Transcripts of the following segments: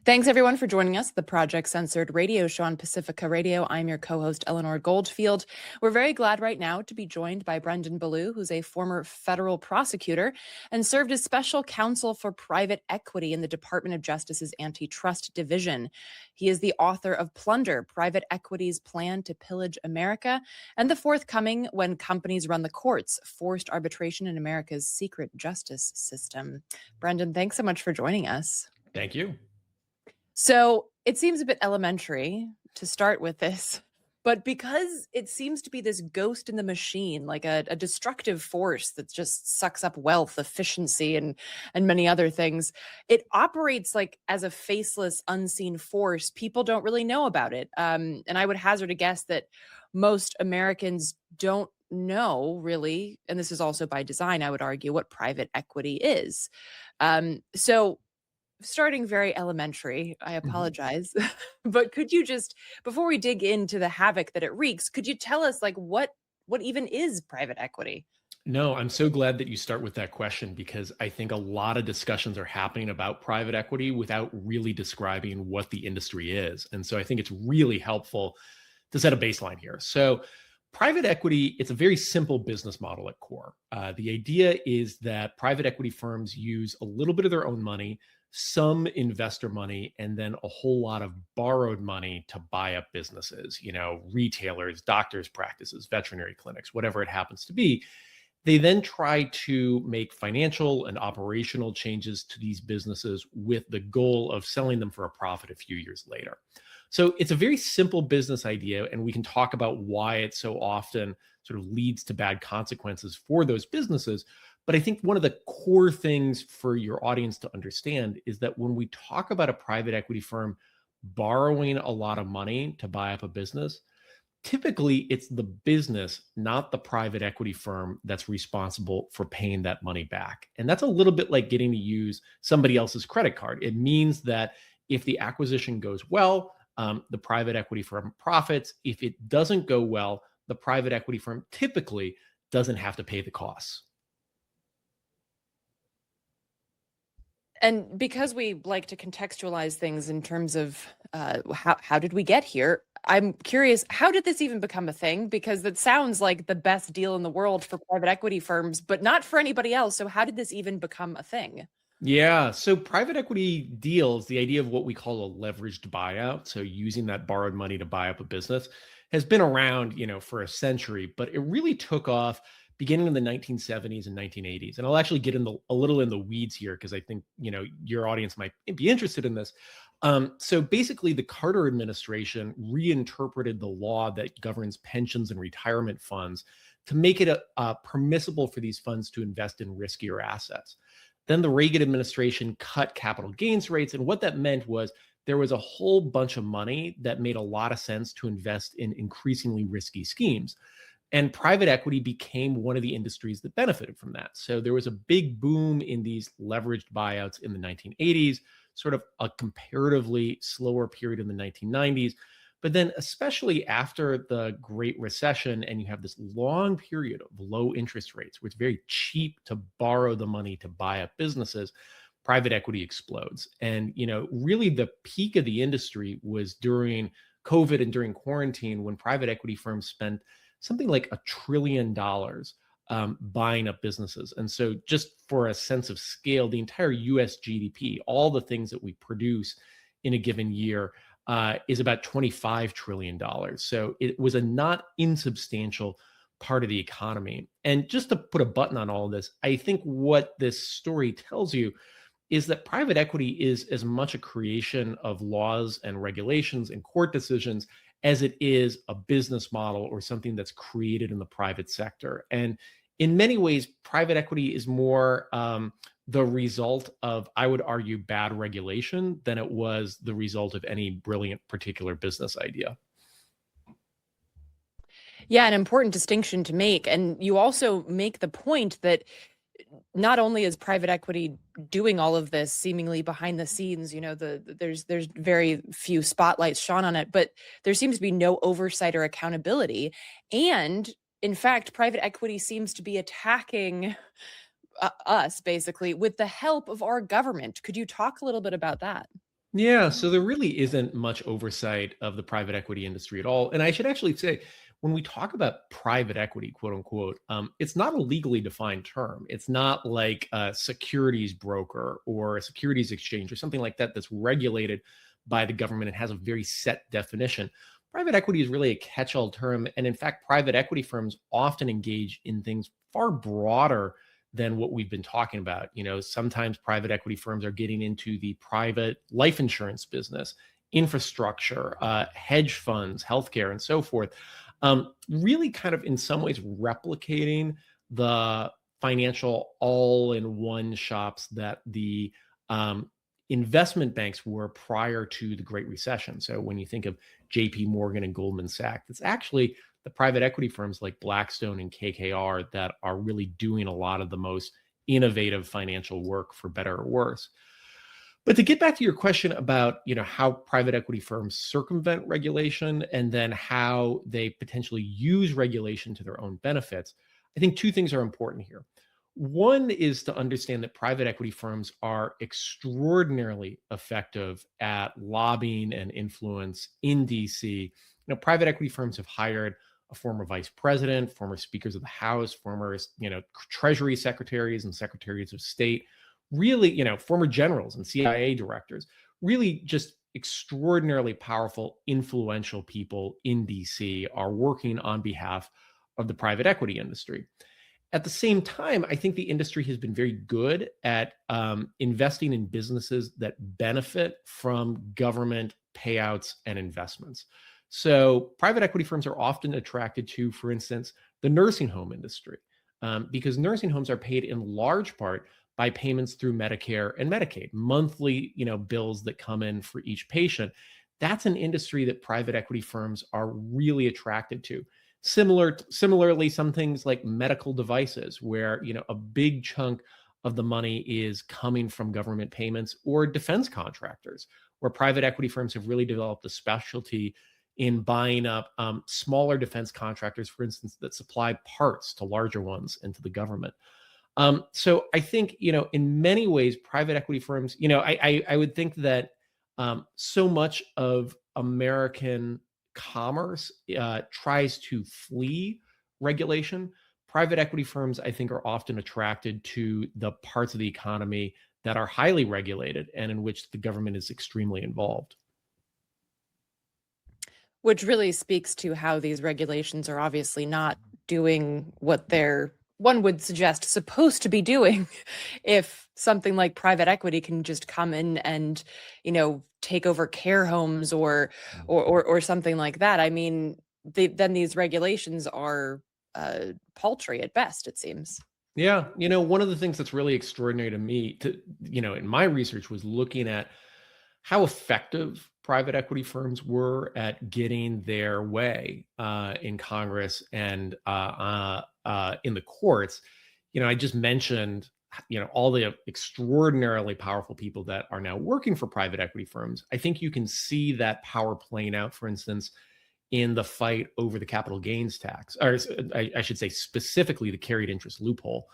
Thanks, everyone, for joining us. The Project Censored radio show on Pacifica Radio. I'm your co-host, Eleanor Goldfield. We're very glad right now to be joined by Ballou, who's a former federal prosecutor and served as special counsel for private equity in the Department of Justice's Antitrust Division. He is the author of Plunder, Private Equity's Plan to Pillage America, and the forthcoming When Companies Run the Courts, Forced Arbitration in America's Secret Justice System. Brendan, thanks so much for joining us. Thank you. So it seems a bit elementary to start with this, but because it seems to be this ghost in the machine, like a destructive force that just sucks up wealth, efficiency, and many other things, it operates like as a faceless, unseen force. People don't really know about it. And I would hazard a guess that most Americans don't know really, and this is also by design, I would argue, what private equity is. So starting very elementary, I apologize, but could you just, before we dig into the havoc that it wreaks, could you tell us like what even is private equity? No, I'm so glad that you start with that question because I think a lot of discussions are happening about private equity without really describing what the industry is. And so I think it's really helpful to set a baseline here. So private equity, it's a very simple business model at core. The idea is that private equity firms use a little bit of their own money, some investor money, and then a whole lot of borrowed money to buy up businesses, retailers, doctors' practices, veterinary clinics, whatever it happens to be. They then try to make financial and operational changes to these businesses with the goal of selling them for a profit a few years later. So it's a very simple business idea, and we can talk about why it so often sort of leads to bad consequences for those businesses. But I think one of the core things for your audience to understand is that when we talk about a private equity firm borrowing a lot of money to buy up a business, typically it's the business, not the private equity firm, that's responsible for paying that money back. And that's a little bit like getting to use somebody else's credit card. It means that if the acquisition goes well, the private equity firm profits. If it doesn't go well, the private equity firm typically doesn't have to pay the costs. And because we like to contextualize things in terms of how did we get here, I'm curious, how did this even become a thing? Because that sounds like the best deal in the world for private equity firms, but not for anybody else. So how did this even become a thing? Yeah. So private equity deals, the idea of what we call a leveraged buyout, so using that borrowed money to buy up a business, has been around, for a century, but it really took off beginning in the 1970s and 1980s. And I'll actually get a little in the weeds here because I think, your audience might be interested in this. So basically, the Carter administration reinterpreted the law that governs pensions and retirement funds to make it permissible for these funds to invest in riskier assets. Then the Reagan administration cut capital gains rates. And what that meant was there was a whole bunch of money that made a lot of sense to invest in increasingly risky schemes. And private equity became one of the industries that benefited from that. So there was a big boom in these leveraged buyouts in the 1980s, sort of a comparatively slower period in the 1990s. But then especially after the Great Recession, and you have this long period of low interest rates, where it's very cheap to borrow the money to buy up businesses, private equity explodes. And, really the peak of the industry was during COVID and during quarantine, when private equity firms spent something like $1 trillion buying up businesses. And so just for a sense of scale, the entire US GDP, all the things that we produce in a given year, is about $25 trillion. So it was a not insubstantial part of the economy. And just to put a button on all of this, I think what this story tells you is that private equity is as much a creation of laws and regulations and court decisions as it is a business model or something that's created in the private sector. And in many ways, private equity is more the result of, I would argue, bad regulation than it was the result of any brilliant particular business idea. Yeah, an important distinction to make. And you also make the point that not only is private equity doing all of this seemingly behind the scenes, there's very few spotlights shone on it, but there seems to be no oversight or accountability. And in fact, private equity seems to be attacking us basically with the help of our government. Could you talk a little bit about that? Yeah, so there really isn't much oversight of the private equity industry at all. And I should actually say, when we talk about private equity, quote unquote, it's not a legally defined term. It's not like a securities broker or a securities exchange or something like that that's regulated by the government and has a very set definition. Private equity is really a catch all term. And in fact, private equity firms often engage in things far broader than what we've been talking about. Sometimes private equity firms are getting into the private life insurance business, infrastructure, hedge funds, healthcare, and so forth. Really, kind of in some ways, replicating the financial all-in-one shops that the investment banks were prior to the Great Recession. So when you think of J.P. Morgan and Goldman Sachs, it's actually the private equity firms like Blackstone and KKR that are really doing a lot of the most innovative financial work, for better or worse. But to get back to your question about, how private equity firms circumvent regulation and then how they potentially use regulation to their own benefits, I think two things are important here. One is to understand that private equity firms are extraordinarily effective at lobbying and influence in DC. Private equity firms have hired a former vice president, former speakers of the House, former, treasury secretaries and secretaries of state, really, former generals and CIA directors, really just extraordinarily powerful, influential people in DC are working on behalf of the private equity industry. At the same time, I think the industry has been very good at investing in businesses that benefit from government payouts and investments. So private equity firms are often attracted to, for instance, the nursing home industry, because nursing homes are paid in large part by payments through Medicare and Medicaid, monthly, bills that come in for each patient. That's an industry that private equity firms are really attracted to. Similarly, some things like medical devices, where a big chunk of the money is coming from government payments, or defense contractors, where private equity firms have really developed a specialty in buying up smaller defense contractors, for instance, that supply parts to larger ones and to the government. So I think, in many ways, private equity firms, I would think that so much of American commerce tries to flee regulation. Private equity firms, I think, are often attracted to the parts of the economy that are highly regulated and in which the government is extremely involved. Which really speaks to how these regulations are obviously not doing what they're, one would suggest, supposed to be doing. If something like private equity can just come in and, take over care homes or something like that. I mean, then these regulations are paltry at best, it seems. Yeah, one of the things that's really extraordinary to me, in my research, was looking at how effective private equity firms were at getting their way in Congress and in the courts. I just mentioned, all the extraordinarily powerful people that are now working for private equity firms. I think you can see that power playing out, for instance, in the fight over the capital gains tax, or I should say specifically the carried interest loophole,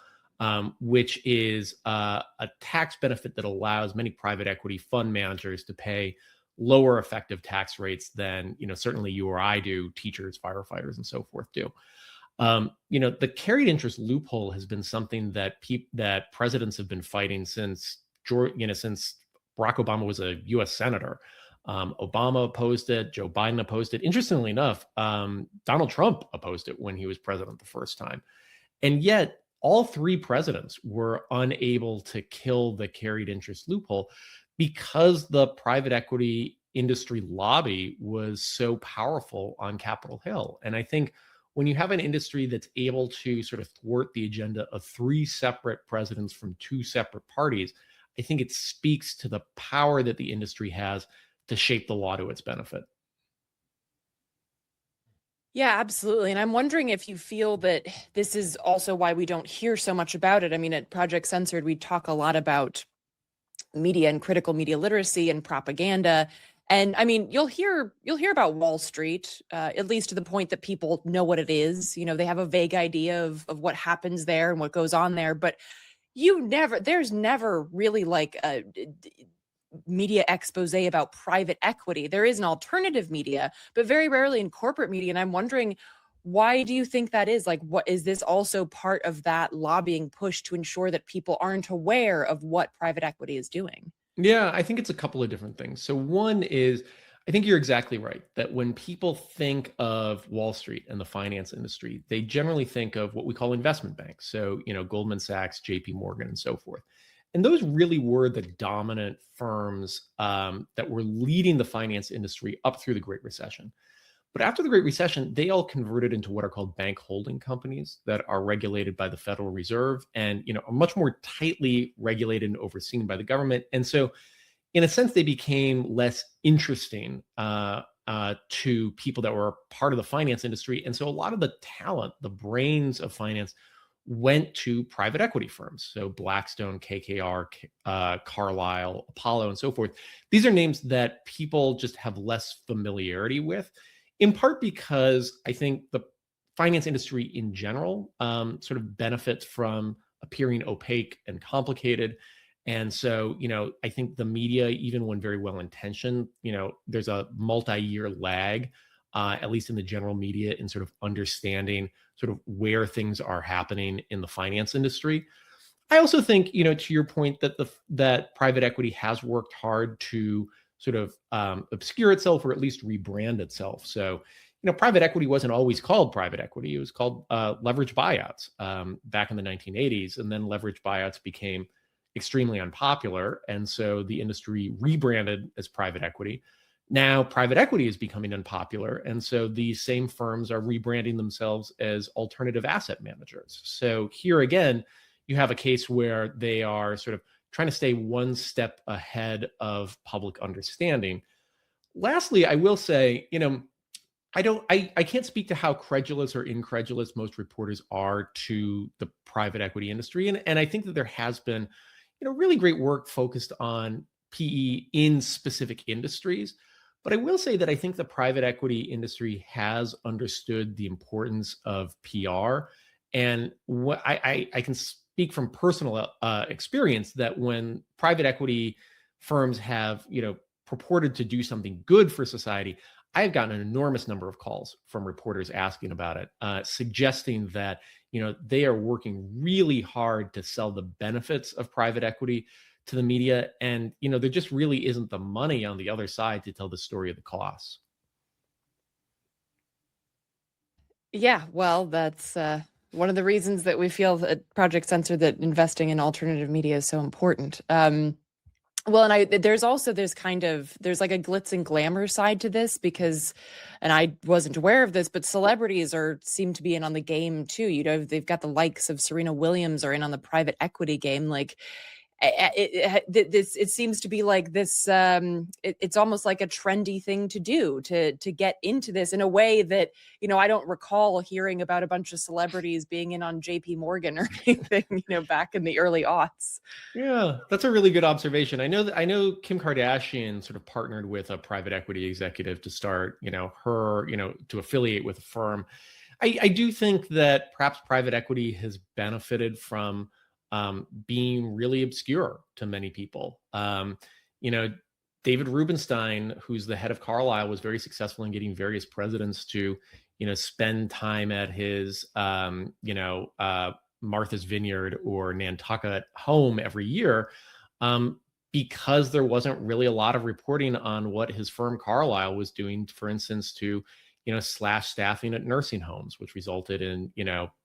which is a tax benefit that allows many private equity fund managers to pay lower effective tax rates than, certainly you or I do, teachers, firefighters, and so forth do. The carried interest loophole has been something that that presidents have been fighting since since Barack Obama was a U.S. senator. Obama opposed it. Joe Biden opposed it. Interestingly enough, Donald Trump opposed it when he was president the first time. And yet, all three presidents were unable to kill the carried interest loophole because the private equity industry lobby was so powerful on Capitol Hill. And I think when you have an industry that's able to sort of thwart the agenda of three separate presidents from two separate parties, I think it speaks to the power that the industry has to shape the law to its benefit. Yeah, absolutely. And I'm wondering if you feel that this is also why we don't hear so much about it. I mean, at Project Censored, we talk a lot about media and critical media literacy and propaganda. And I mean, you'll hear about Wall Street, at least to the point that people know what it is. They have a vague idea of what happens there and what goes on there, but there's never really like media expose about private equity. There is an alternative media, but very rarely in corporate media. And I'm wondering, why do you think that is? Like, what is this also part of that lobbying push to ensure that people aren't aware of what private equity is doing? Yeah, I think it's a couple of different things. So one is, I think you're exactly right that when people think of Wall Street and the finance industry, they generally think of what we call investment banks. So, Goldman Sachs, JP Morgan, and so forth. And those really were the dominant firms that were leading the finance industry up through the Great Recession. But after the Great Recession, they all converted into what are called bank holding companies that are regulated by the Federal Reserve and, are much more tightly regulated and overseen by the government. And so, in a sense, they became less interesting to people that were part of the finance industry. And so, a lot of the talent, the brains of finance, went to private equity firms. So, Blackstone, KKR, Carlyle, Apollo, and so forth. These are names that people just have less familiarity with, in part because I think the finance industry in general sort of benefits from appearing opaque and complicated. And so, I think the media, even when very well intentioned, there's a multi-year lag, at least in the general media, in sort of understanding sort of where things are happening in the finance industry. I also think, to your point, that private equity has worked hard to sort of obscure itself or at least rebrand itself. So, private equity wasn't always called private equity. It was called leverage buyouts back in the 1980s. And then leverage buyouts became extremely unpopular. And so the industry rebranded as private equity. Now private equity is becoming unpopular. And so these same firms are rebranding themselves as alternative asset managers. So here again, you have a case where they are sort of trying to stay one step ahead of public understanding. Lastly, I will say, I can't speak to how credulous or incredulous most reporters are to the private equity industry. And I think that there has been, really great work focused on PE in specific industries. But I will say that I think the private equity industry has understood the importance of PR. And what I can speak from personal experience that when private equity firms have, purported to do something good for society, I've gotten an enormous number of calls from reporters asking about it, suggesting that, they are working really hard to sell the benefits of private equity to the media. And, there just really isn't the money on the other side to tell the story of the costs. Yeah, well, that's one of the reasons that we feel at Project Censored that investing in alternative media is so important. Well, and there's also there's like a glitz and glamour side to this because, and I wasn't aware of this, but celebrities seem to be in on the game too. They've got the likes of Serena Williams are in on the private equity game. Like it seems to be like this. It's almost like a trendy thing to do to get into this in a way that I don't recall hearing about a bunch of celebrities being in on JP Morgan or anything back in the early aughts. Yeah, that's a really good observation. I know Kim Kardashian sort of partnered with a private equity executive to start, her, to affiliate with a firm. I do think that perhaps private equity has benefited from being really obscure to many people. David Rubenstein, who's the head of Carlyle, was very successful in getting various presidents to, spend time at his, Martha's Vineyard or Nantucket home every year, because there wasn't really a lot of reporting on what his firm Carlyle was doing, for instance, to, slash staffing at nursing homes, which resulted in,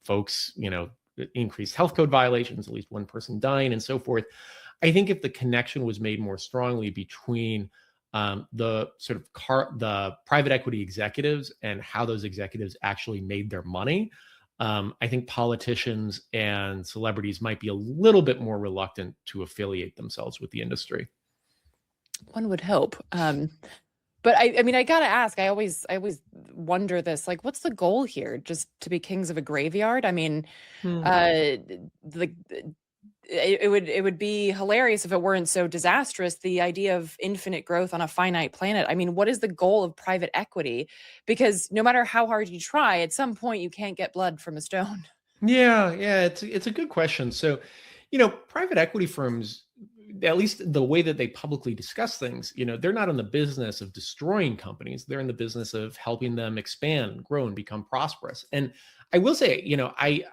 folks, increased health code violations, at least one person dying and so forth. I think if the connection was made more strongly between the sort of the private equity executives and how those executives actually made their money, I think politicians and celebrities might be a little bit more reluctant to affiliate themselves with the industry. One would hope. But I mean, I gotta ask. I always wonder this. Like, what's the goal here? Just to be kings of a graveyard? I mean, like it would be hilarious if it weren't so disastrous. The idea of infinite growth on a finite planet. I mean, what is the goal of private equity? Because no matter how hard you try, at some point you can't get blood from a stone. Yeah, it's a good question. So, private equity firms at least the way that they publicly discuss things, they're not in the business of destroying companies. They're in the business of helping them expand, grow, and become prosperous. And I will say,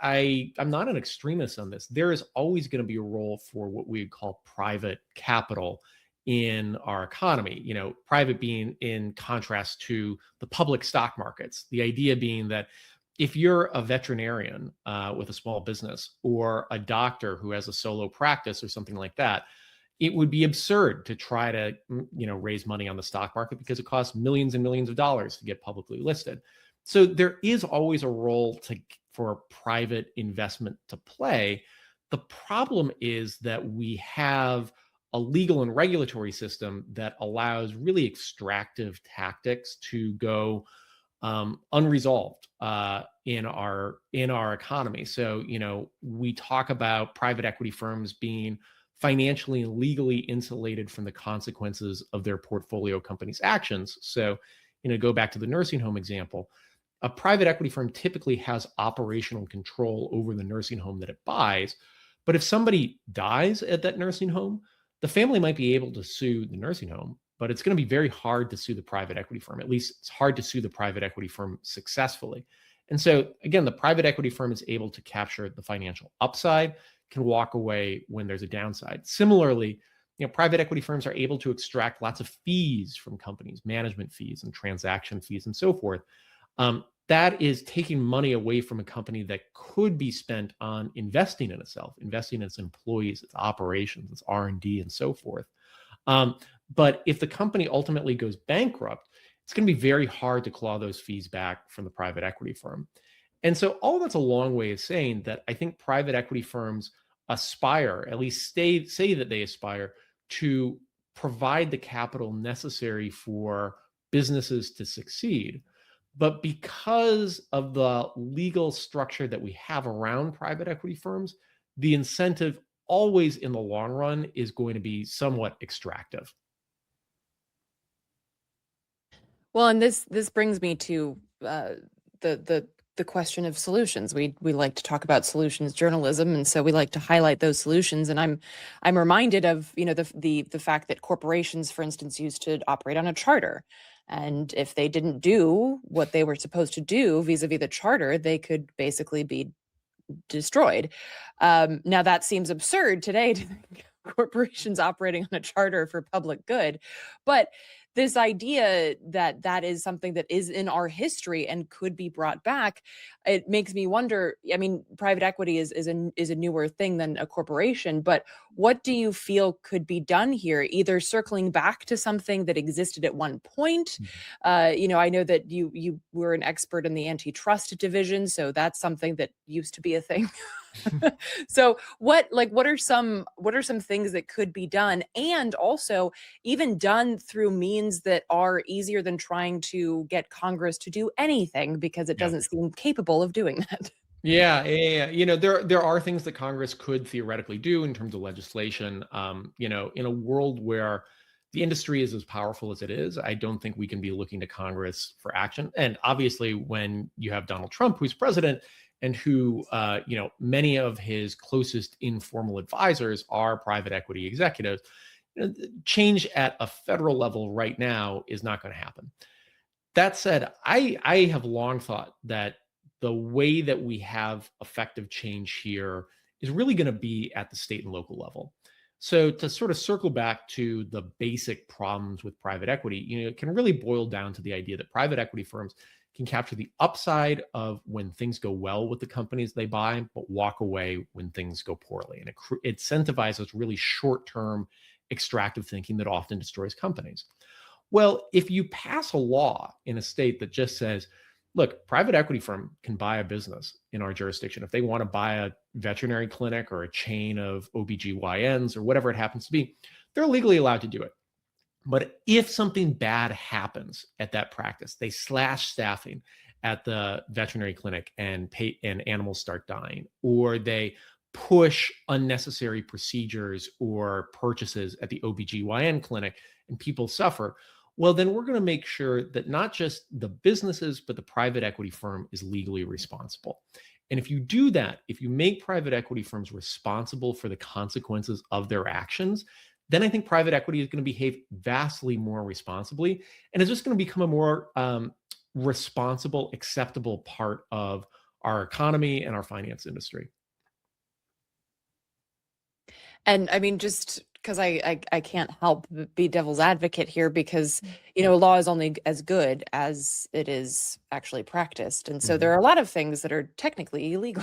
I'm not an extremist on this. There is always going to be a role for what we would call private capital in our economy. Private being in contrast to the public stock markets. The idea being that if you're a veterinarian with a small business, or a doctor who has a solo practice or something like that, it would be absurd to try to raise money on the stock market, because it costs millions and millions of dollars to get publicly listed. So there is always a role for private investment to play. The problem is that we have a legal and regulatory system that allows really extractive tactics to go unresolved in our economy. So, we talk about private equity firms being financially and legally insulated from the consequences of their portfolio companies' actions. So, go back to the nursing home example. A private equity firm typically has operational control over the nursing home that it buys. But if somebody dies at that nursing home, the family might be able to sue the nursing home, but it's going to be very hard to sue the private equity firm. At least it's hard to sue the private equity firm successfully. And so, again, the private equity firm is able to capture the financial upside, can walk away when there's a downside. Similarly, private equity firms are able to extract lots of fees from companies, management fees and transaction fees and so forth. That is taking money away from a company that could be spent on investing in itself, investing in its employees, its operations, its R&D, and so forth. But if the company ultimately goes bankrupt, it's going to be very hard to claw those fees back from the private equity firm. And so all that's a long way of saying that I think private equity firms aspire, at least say that they aspire to provide the capital necessary for businesses to succeed. But because of the legal structure that we have around private equity firms, the incentive always in the long run is going to be somewhat extractive. Well, and this brings me to the question of solutions. We like to talk about solutions journalism, and so we like to highlight those solutions. And I'm reminded of the fact that corporations, for instance, used to operate on a charter, and if they didn't do what they were supposed to do vis-a-vis the charter, they could basically be destroyed. Now that seems absurd today to think corporations operating on a charter for public good, but this idea that that is something that is in our history and could be brought back, it makes me wonder. I mean, private equity is a newer thing than a corporation, but what do you feel could be done here? Either circling back to something that existed at one point. I know that you were an expert in the antitrust division, so that's something that used to be a thing. So what are some things that could be done, and also even done through means that are easier than trying to get Congress to do anything, because it doesn't seem capable of doing that? Yeah. There are things that Congress could theoretically do in terms of legislation. In a world where the industry is as powerful as it is, I don't think we can be looking to Congress for action. And obviously, when you have Donald Trump, who's president, and who, many of his closest informal advisors are private equity executives, change at a federal level right now is not going to happen. That said, I have long thought that the way that we have effective change here is really going to be at the state and local level. So to sort of circle back to the basic problems with private equity, it can really boil down to the idea that private equity firms can capture the upside of when things go well with the companies they buy, but walk away when things go poorly. And it incentivizes really short-term extractive thinking that often destroys companies. Well, if you pass a law in a state that just says, look, private equity firm can buy a business in our jurisdiction. If they want to buy a veterinary clinic or a chain of OBGYNs or whatever it happens to be, they're legally allowed to do it. But if something bad happens at that practice, they slash staffing at the veterinary clinic and animals start dying, or they push unnecessary procedures or purchases at the OBGYN clinic and people suffer. Well, then we're going to make sure that not just the businesses, but the private equity firm is legally responsible. And if you do that, if you make private equity firms responsible for the consequences of their actions, then I think private equity is going to behave vastly more responsibly. And it's just going to become a more responsible, acceptable part of our economy and our finance industry. And I mean, just because I can't help but be devil's advocate here, because a law is only as good as it is actually practiced, and so there Mhm. are a lot of things that are technically illegal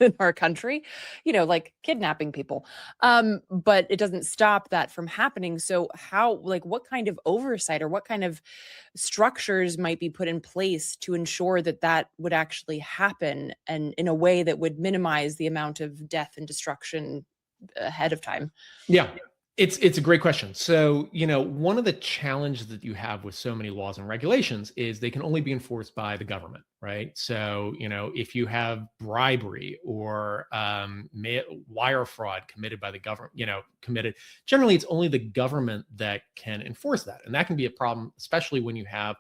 in our country, like kidnapping people. But it doesn't stop that from happening. So how, like, what kind of oversight or what kind of structures might be put in place to ensure that that would actually happen, and in a way that would minimize the amount of death and destruction ahead of time? Yeah, it's a great question. So, one of the challenges that you have with so many laws and regulations is they can only be enforced by the government, right? So, if you have bribery or wire fraud committed by the government, committed, generally it's only the government that can enforce that. And that can be a problem, especially when you have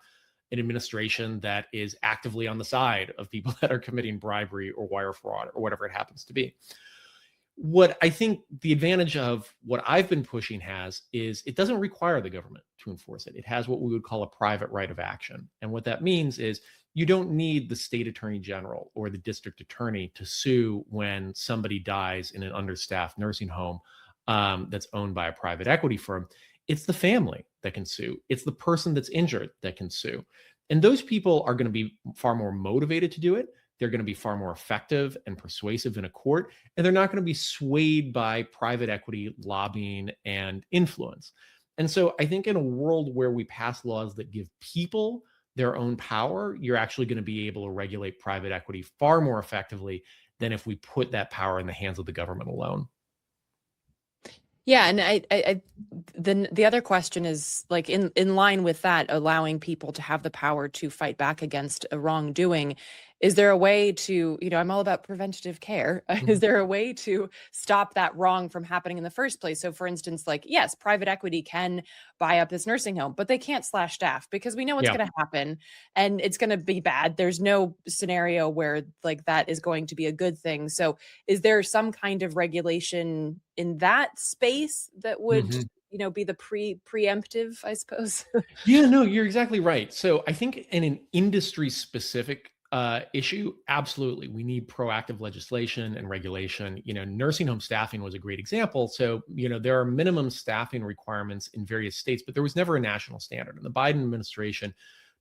an administration that is actively on the side of people that are committing bribery or wire fraud or whatever it happens to be. What I think the advantage of what I've been pushing has is it doesn't require the government to enforce it. It has what we would call a private right of action. And what that means is you don't need the state attorney general or the district attorney to sue when somebody dies in an understaffed nursing home that's owned by a private equity firm. It's the family that can sue, it's the person that's injured that can sue. And those people are going to be far more motivated to do it. They're going to be far more effective and persuasive in a court, and they're not going to be swayed by private equity lobbying and influence. And so I think in a world where we pass laws that give people their own power, you're actually going to be able to regulate private equity far more effectively than if we put that power in the hands of the government alone. Yeah, and then the other question is, like, in line with that, allowing people to have the power to fight back against a wrongdoing. Is there a way to, I'm all about preventative care. Is Mhm. there a way to stop that wrong from happening in the first place? So, for instance, like, yes, private equity can buy up this nursing home, but they can't slash staff, because we know what's Yeah. going to happen and it's going to be bad. There's no scenario where, like, that is going to be a good thing. So, is there some kind of regulation in that space that would, Mhm. be the preemptive, I suppose? Yeah, no, you're exactly right. So I think in an industry specific issue, absolutely, we need proactive legislation and regulation. Nursing home staffing was a great example. So, there are minimum staffing requirements in various states, but there was never a national standard. And the Biden administration,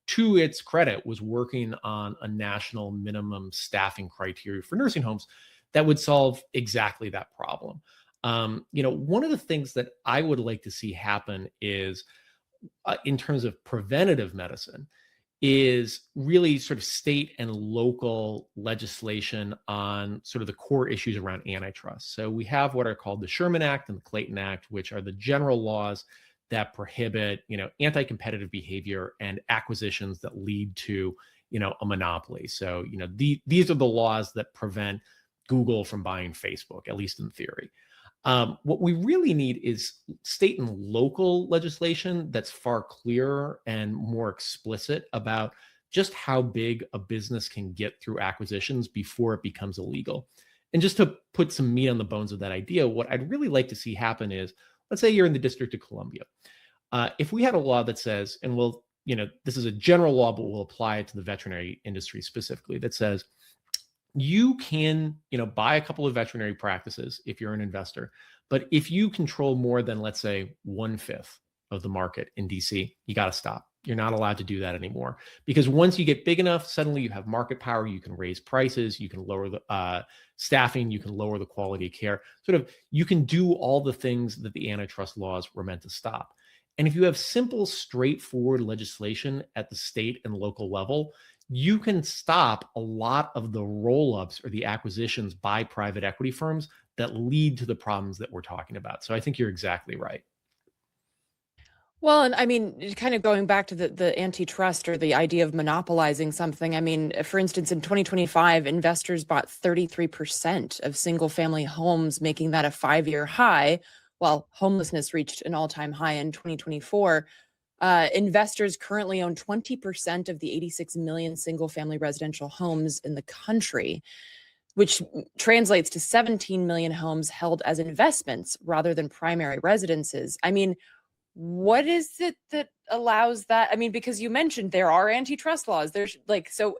to its credit, was working on a national minimum staffing criteria for nursing homes that would solve exactly that problem. One of the things that I would like to see happen is in terms of preventative medicine is really sort of state and local legislation on sort of the core issues around antitrust. So we have what are called the Sherman Act and the Clayton Act, which are the general laws that prohibit, anti-competitive behavior and acquisitions that lead to, a monopoly. So, these are the laws that prevent Google from buying Facebook, at least in theory. What we really need is state and local legislation that's far clearer and more explicit about just how big a business can get through acquisitions before it becomes illegal. And just to put some meat on the bones of that idea, what I'd really like to see happen is, let's say you're in the District of Columbia. If we had a law that says, and this is a general law, but we'll apply it to the veterinary industry specifically, that says you can, buy a couple of veterinary practices if you're an investor. But if you control more than, let's say, 1/5 of the market in DC, you got to stop. You're not allowed to do that anymore, because once you get big enough, suddenly you have market power. You can raise prices. You can lower the staffing. You can lower the quality of care. Sort of, you can do all the things that the antitrust laws were meant to stop. And if you have simple, straightforward legislation at the state and local level, you can stop a lot of the roll-ups or the acquisitions by private equity firms that lead to the problems that we're talking about. So I think you're exactly right. Well, and I mean, kind of going back to the antitrust or the idea of monopolizing something. I mean, for instance, in 2025, investors bought 33% of single family homes, making that a 5-year high, while homelessness reached an all-time high in 2024. Investors currently own 20% of the 86 million single-family residential homes in the country, which translates to 17 million homes held as investments rather than primary residences. I mean, what is it that allows that? I mean, because you mentioned there are antitrust laws. There's like, so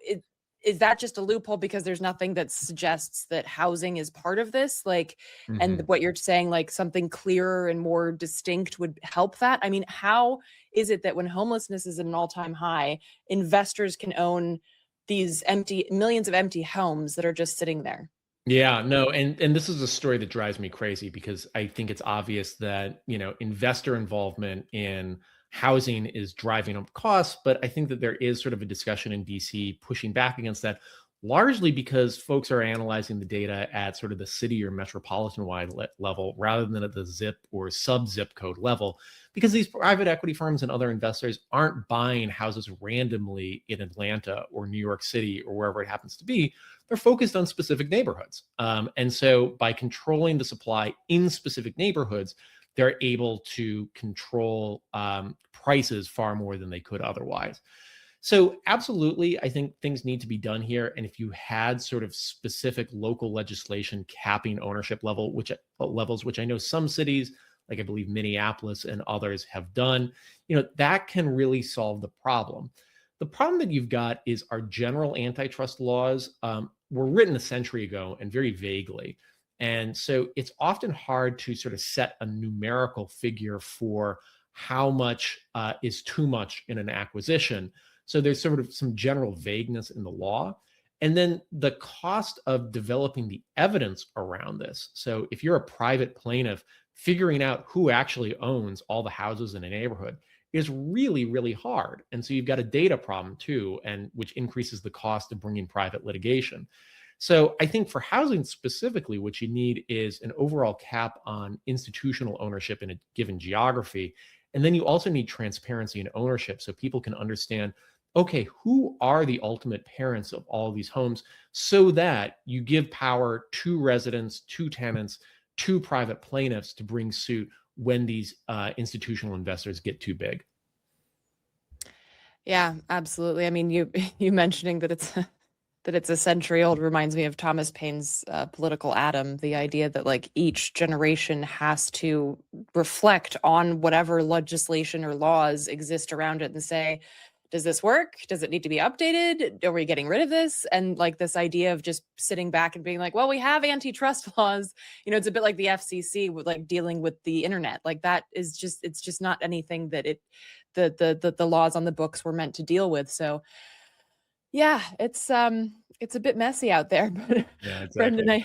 is that just a loophole because there's nothing that suggests that housing is part of this? Like, and what you're saying, like something clearer and more distinct would help that? I mean, how is it that when homelessness is at an all-time high, investors can own these millions of empty homes that are just sitting there? Yeah, no, and this is a story that drives me crazy because I think it's obvious that, investor involvement in housing is driving up costs, but I think that there is sort of a discussion in DC pushing back against that, largely because folks are analyzing the data at sort of the city or metropolitan wide level rather than at the zip or sub zip code level, because these private equity firms and other investors aren't buying houses randomly in Atlanta or New York City or wherever it happens to be. They're focused on specific neighborhoods. And so by controlling the supply in specific neighborhoods, they're able to control prices far more than they could otherwise. So absolutely, I think things need to be done here. And if you had sort of specific local legislation capping ownership levels, which I know some cities, like I believe Minneapolis and others have done, that can really solve the problem. The problem that you've got is our general antitrust laws were written a century ago and very vaguely. And so it's often hard to sort of set a numerical figure for how much is too much in an acquisition. So there's sort of some general vagueness in the law. And then the cost of developing the evidence around this. So if you're a private plaintiff, figuring out who actually owns all the houses in a neighborhood is really, really hard. And so you've got a data problem too, and which increases the cost of bringing private litigation. So I think for housing specifically, what you need is an overall cap on institutional ownership in a given geography. And then you also need transparency in ownership so people can understand, okay, who are the ultimate parents of all these homes, so that you give power to residents, to tenants, to private plaintiffs to bring suit when these institutional investors get too big. Yeah, absolutely. I mean, you mentioning that it's a century old reminds me of Thomas Paine's political atom, the idea that like each generation has to reflect on whatever legislation or laws exist around it and say, does this work? Does it need to be updated? Are we getting rid of this? And like this idea of just sitting back and being like, well, we have antitrust laws. It's a bit like the FCC with like dealing with the internet. Like that is just, it's just not anything that the laws on the books were meant to deal with. So yeah, it's a bit messy out there, but Yeah, exactly. Brendan,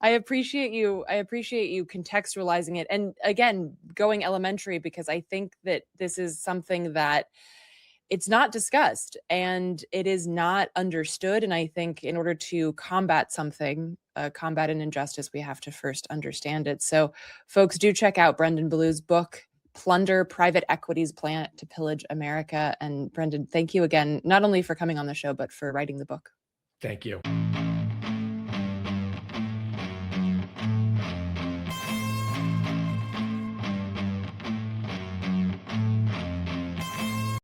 I appreciate you contextualizing it. And again, going elementary, because I think that this is something that it's not discussed and it is not understood. And I think in order to combat something, combat an injustice, we have to first understand it. So folks, do check out Brendan Ballou's book, Plunder: Private Equity's Plan to Pillage America. And Brendan, thank you again, not only for coming on the show, but for writing the book. Thank you.